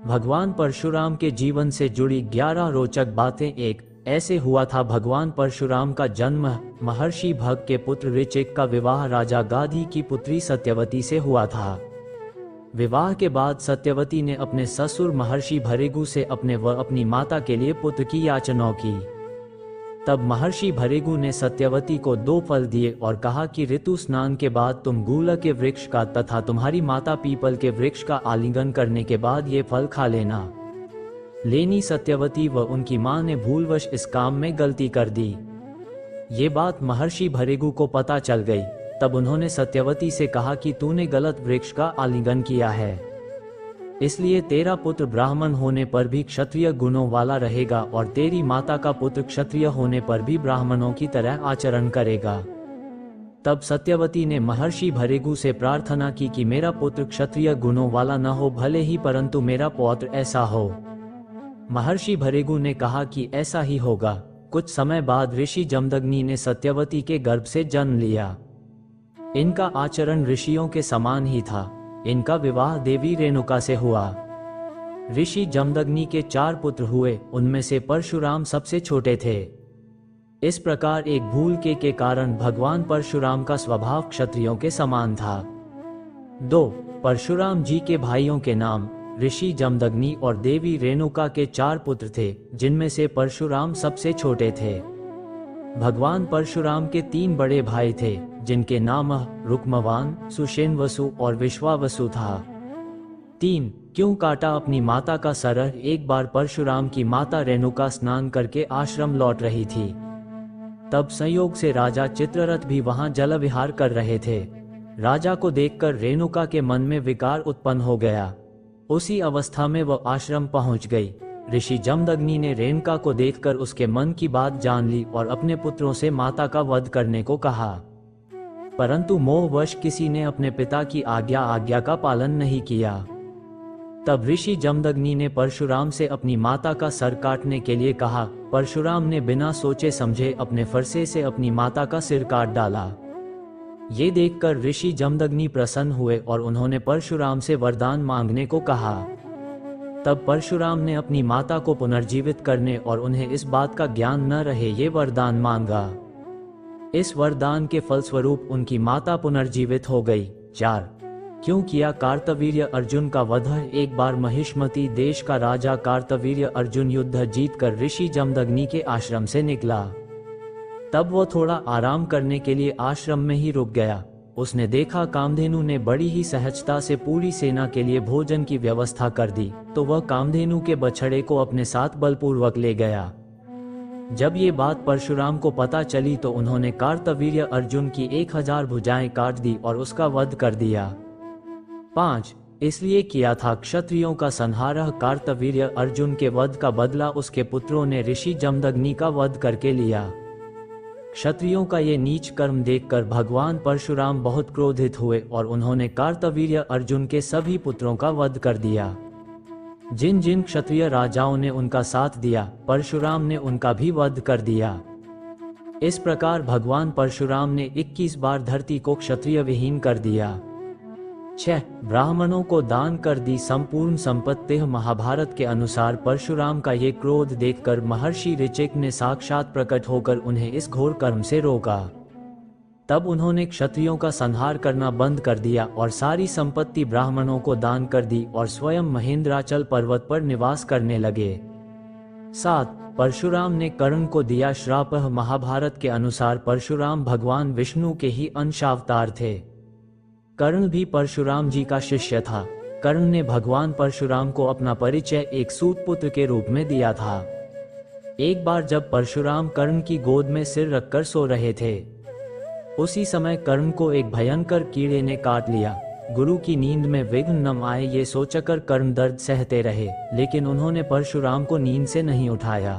भगवान परशुराम के जीवन से जुड़ी 11 रोचक बातें। एक ऐसे हुआ था, भगवान परशुराम का जन्म महर्षि भग के पुत्र ऋचिक का विवाह राजा गाधी की पुत्री सत्यवती से हुआ था। विवाह के बाद सत्यवती ने अपने ससुर महर्षि भृगु से अपने व अपनी माता के लिए पुत्र की याचना की। तब महर्षि भृगु ने सत्यवती को 2 फल दिए और कहा कि ऋतु स्नान के बाद तुम गूल के वृक्ष का तथा तुम्हारी माता पीपल के वृक्ष का आलिंगन करने के बाद ये फल खा लेना। लेनी सत्यवती व उनकी मां ने भूलवश इस काम में गलती कर दी। ये बात महर्षि भृगु को पता चल गई। तब उन्होंने सत्यवती से कहा कि तूने गलत वृक्ष का आलिंगन किया है, इसलिए तेरा पुत्र ब्राह्मण होने पर भी क्षत्रिय गुणों वाला रहेगा और तेरी माता का पुत्र क्षत्रिय होने पर भी ब्राह्मणों की तरह आचरण करेगा। तब सत्यवती ने महर्षि भृगु से प्रार्थना की कि मेरा पुत्र क्षत्रिय गुणों वाला न हो भले ही, परंतु मेरा पौत्र ऐसा हो। महर्षि भृगु ने कहा कि ऐसा ही होगा। कुछ समय बाद ऋषि जमदग्नि ने सत्यवती के गर्भ से जन्म लिया। इनका आचरण ऋषियों के समान ही था। इनका विवाह देवी रेणुका से हुआ। ऋषि जमदग्नि के 4 पुत्र हुए, उनमें से परशुराम सबसे छोटे थे। इस प्रकार एक भूल के कारण भगवान परशुराम का स्वभाव क्षत्रियों के समान था। 2 परशुराम जी के भाइयों के नाम ऋषि जमदग्नि और देवी रेणुका के 4 पुत्र थे, जिनमें से परशुराम सबसे छोटे थे। भगवान परशुराम के 3 बड़े भाई थे, जिनके नाम रुक्मवान, सुषेणवसु और विश्वावसु था। 3 क्यों काटा अपनी माता का सर। एक बार परशुराम की माता रेणुका स्नान करके आश्रम लौट रही थी। तब संयोग से राजा चित्ररथ भी वहां जल विहार कर रहे थे। राजा को देखकर रेणुका के मन में विकार उत्पन्न हो गया। उसी अवस्था में वह आश्रम पहुंच गई। ऋषि जमदग्नि ने रेणुका को देखकर उसके मन की बात जान ली और अपने पुत्रों से माता का वध करने को कहा, परंतु मोहवश किसी ने अपने पिता की आज्ञा का पालन नहीं किया। तब ऋषि जमदग्नि ने परशुराम से अपनी माता का सर काटने के लिए कहा। परशुराम ने बिना सोचे समझे अपने फरसे से अपनी माता का सिर काट डाला। ये देखकर ऋषि जमदग्नि प्रसन्न हुए और उन्होंने परशुराम से वरदान मांगने को कहा। तब परशुराम ने अपनी माता को पुनर्जीवित करने और उन्हें इस बात का ज्ञान न रहे ये वरदान मांगा। इस वरदान के फलस्वरूप उनकी माता पुनर्जीवित हो गई। 4 क्यों किया कार्तवीर्य अर्जुन का वध। एक बार महिष्मती देश का राजा कार्तवीर्य अर्जुन युद्ध जीतकर ऋषि जमदग्नि के आश्रम से निकला। तब वो थोड़ा आराम करने के लिए आश्रम में ही रुक गया। उसने देखा कामधेनु ने बड़ी ही सहजता से पूरी सेना के लिए भोजन की व्यवस्था कर दी, तो वह कामधेनु के बछड़े को अपने साथ बलपूर्वक ले गया। जब ये बात परशुराम को पता चली तो उन्होंने कार्तवीर्य अर्जुन की 1000 भुजाएं काट दी और उसका वध कर दिया। 5 इसलिए किया था क्षत्रियों का संहार। कार्तवीर्य अर्जुन के वध का बदला उसके पुत्रों ने ऋषि जमदग्नि का वध करके लिया। क्षत्रियों का ये नीच कर्म देखकर भगवान परशुराम बहुत क्रोधित हुए और उन्होंने कार्तवीर्य अर्जुन के सभी पुत्रों का वध कर दिया। जिन जिन क्षत्रिय राजाओं ने उनका साथ दिया, परशुराम ने उनका भी वध कर दिया। इस प्रकार भगवान परशुराम ने 21 बार धरती को क्षत्रिय विहीन कर दिया। 6 ब्राह्मणों को दान कर दी संपूर्ण संपत्ति। महाभारत के अनुसार परशुराम का ये क्रोध देखकर महर्षि ऋचिक ने साक्षात प्रकट होकर उन्हें इस घोर कर्म से रोका। तब उन्होंने क्षत्रियों का संहार करना बंद कर दिया और सारी संपत्ति ब्राह्मणों को दान कर दी और स्वयं महेंद्राचल पर्वत पर निवास करने लगे। 7 परशुराम ने कर्ण को दिया श्राप। महाभारत के अनुसार परशुराम भगवान विष्णु के ही अंशावतार थे। कर्ण भी परशुराम जी का शिष्य था। कर्ण ने भगवान परशुराम को अपना परिचय एक सूत पुत्र के रूप में दिया था। एक बार जब परशुराम कर्ण की गोद में सिर रखकर सो रहे थे, उसी समय कर्ण को एक भयंकर कीड़े ने काट लिया। गुरु की नींद में विघ्न न आए ये सोचकर कर्ण दर्द सहते रहे, लेकिन उन्होंने परशुराम को नींद से नहीं उठाया।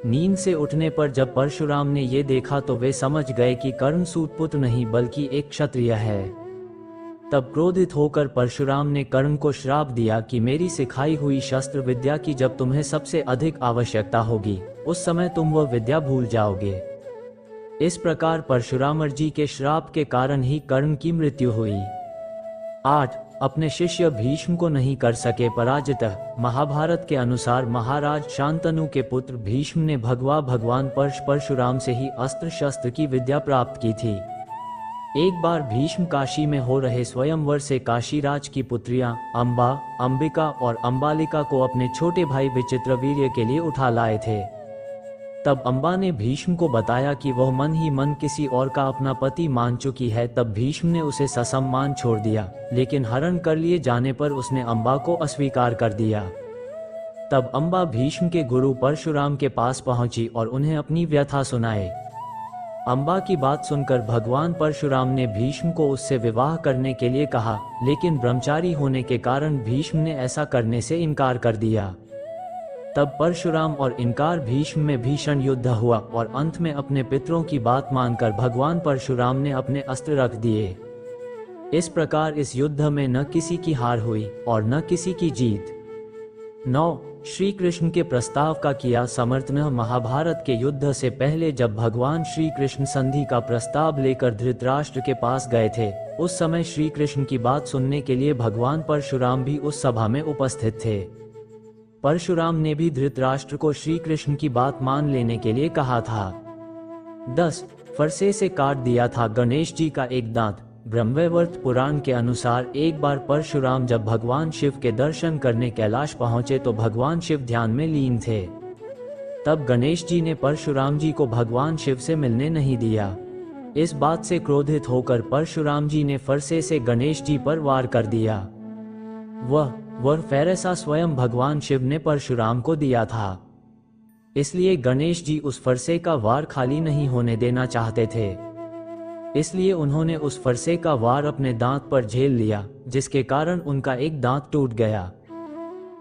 नींद से उठने पर जब परशुराम ने ये देखा तो वे समझ गए कि कर्ण सूतपुत्र नहीं बल्कि एक क्षत्रिय है। तब क्रोधित होकर परशुराम ने कर्ण को श्राप दिया कि मेरी सिखाई हुई शस्त्र विद्या की जब तुम्हें सबसे अधिक आवश्यकता होगी, उस समय तुम वह विद्या भूल जाओगे। इस प्रकार परशुराम जी के श्राप के कारण ही कर्ण की मृत्यु हुई। 8 अपने शिष्य भीष्म को नहीं कर सके पराजित। महाभारत के अनुसार महाराज शांतनु के पुत्र भीष्म ने भगवान परशुराम से ही अस्त्र शस्त्र की विद्या प्राप्त की थी। एक बार भीष्म काशी में हो रहे स्वयंवर से काशीराज की पुत्रियां अंबा, अंबिका और अंबालिका को अपने छोटे भाई विचित्रवीर्य के लिए उठा लाए थे। तब अंबा ने भीष्म को बताया कि वह मन ही मन किसी और का अपना पति मान चुकी है। तब भीष्म ने उसे ससम्मान छोड़ दिया, लेकिन हरण कर लिए जाने पर उसने अंबा को अस्वीकार कर दिया। तब अंबा भीष्म के गुरु परशुराम के पास पहुंची और उन्हें अपनी व्यथा सुनाए। अंबा की बात सुनकर भगवान परशुराम ने भीष्म को उससे विवाह करने के लिए कहा, लेकिन ब्रह्मचारी होने के कारण भीष्म ने ऐसा करने से इनकार कर दिया। तब परशुराम और इनकार भीष्म में भीषण युद्ध हुआ और अंत में अपने पितरों की बात मानकर भगवान परशुराम ने अपने अस्त्र रख दिए। इस प्रकार इस युद्ध में न किसी की हार हुई और न किसी की जीत। 9. श्री कृष्ण के प्रस्ताव का किया समर्थन। महाभारत के युद्ध से पहले जब भगवान श्री कृष्ण संधि का प्रस्ताव लेकर धृतराष्ट्र के पास गए थे, उस समय श्री कृष्ण की बात सुनने के लिए भगवान परशुराम भी उस सभा में उपस्थित थे। परशुराम ने भी धृतराष्ट्र को श्री कृष्ण की बात मान लेने के लिए कहा था। 10. फरसे से काट दिया था गणेश जी का एक दांत। ब्रह्मवैवर्त पुराण के अनुसार एक बार परशुराम जब भगवान शिव के दर्शन करने कैलाश पहुंचे तो भगवान शिव ध्यान में लीन थे। तब गणेश जी ने परशुराम जी को भगवान शिव से मिलने नहीं दिया। इस बात से क्रोधित होकर परशुराम जी ने फरसे से गणेश जी पर वार कर दिया। वह फरसा स्वयं भगवान शिव ने परशुराम को दिया था। इसलिए गणेश जी उस फरसे का वार खाली नहीं होने देना चाहते थे। इसलिए उन्होंने उस फरसे का वार अपने दांत पर झेल लिया, जिसके कारण उनका एक दांत टूट गया।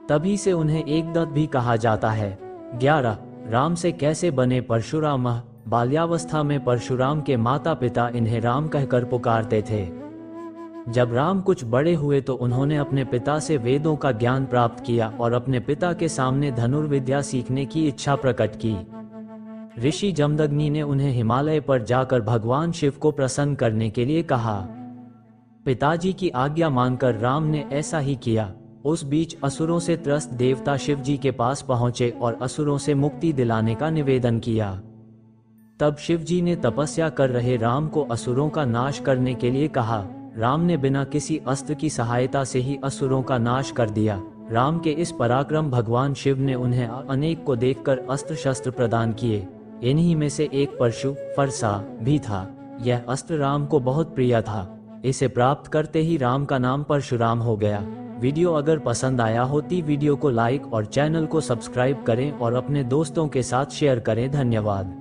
तभी से उन्हें एक दांत भी कहा जाता है। 11. राम से कैसे बने परशुराम। बाल्यावस्था में परशुराम के माता पिता इन्हें राम कहकर पुकारते थे। जब राम कुछ बड़े हुए तो उन्होंने अपने पिता से वेदों का ज्ञान प्राप्त किया और अपने पिता के सामने धनुर्विद्या सीखने की इच्छा प्रकट की। ऋषि जमदग्नि ने उन्हें हिमालय पर जाकर भगवान शिव को प्रसन्न करने के लिए कहा। पिताजी की आज्ञा मानकर राम ने ऐसा ही किया। उस बीच असुरों से त्रस्त देवता शिव जी के पास पहुंचे और असुरों से मुक्ति दिलाने का निवेदन किया। तब शिव जी ने तपस्या कर रहे राम को असुरों का नाश करने के लिए कहा। राम ने बिना किसी अस्त्र की सहायता से ही असुरों का नाश कर दिया। राम के इस पराक्रम भगवान शिव ने उन्हें अनेक को देखकर अस्त्र शस्त्र प्रदान किए। इन्हीं में से एक फरसा भी था। यह अस्त्र राम को बहुत प्रिय था। इसे प्राप्त करते ही राम का नाम परशुराम हो गया। वीडियो अगर पसंद आया होती वीडियो को लाइक और चैनल को सब्सक्राइब करें और अपने दोस्तों के साथ शेयर करें। धन्यवाद।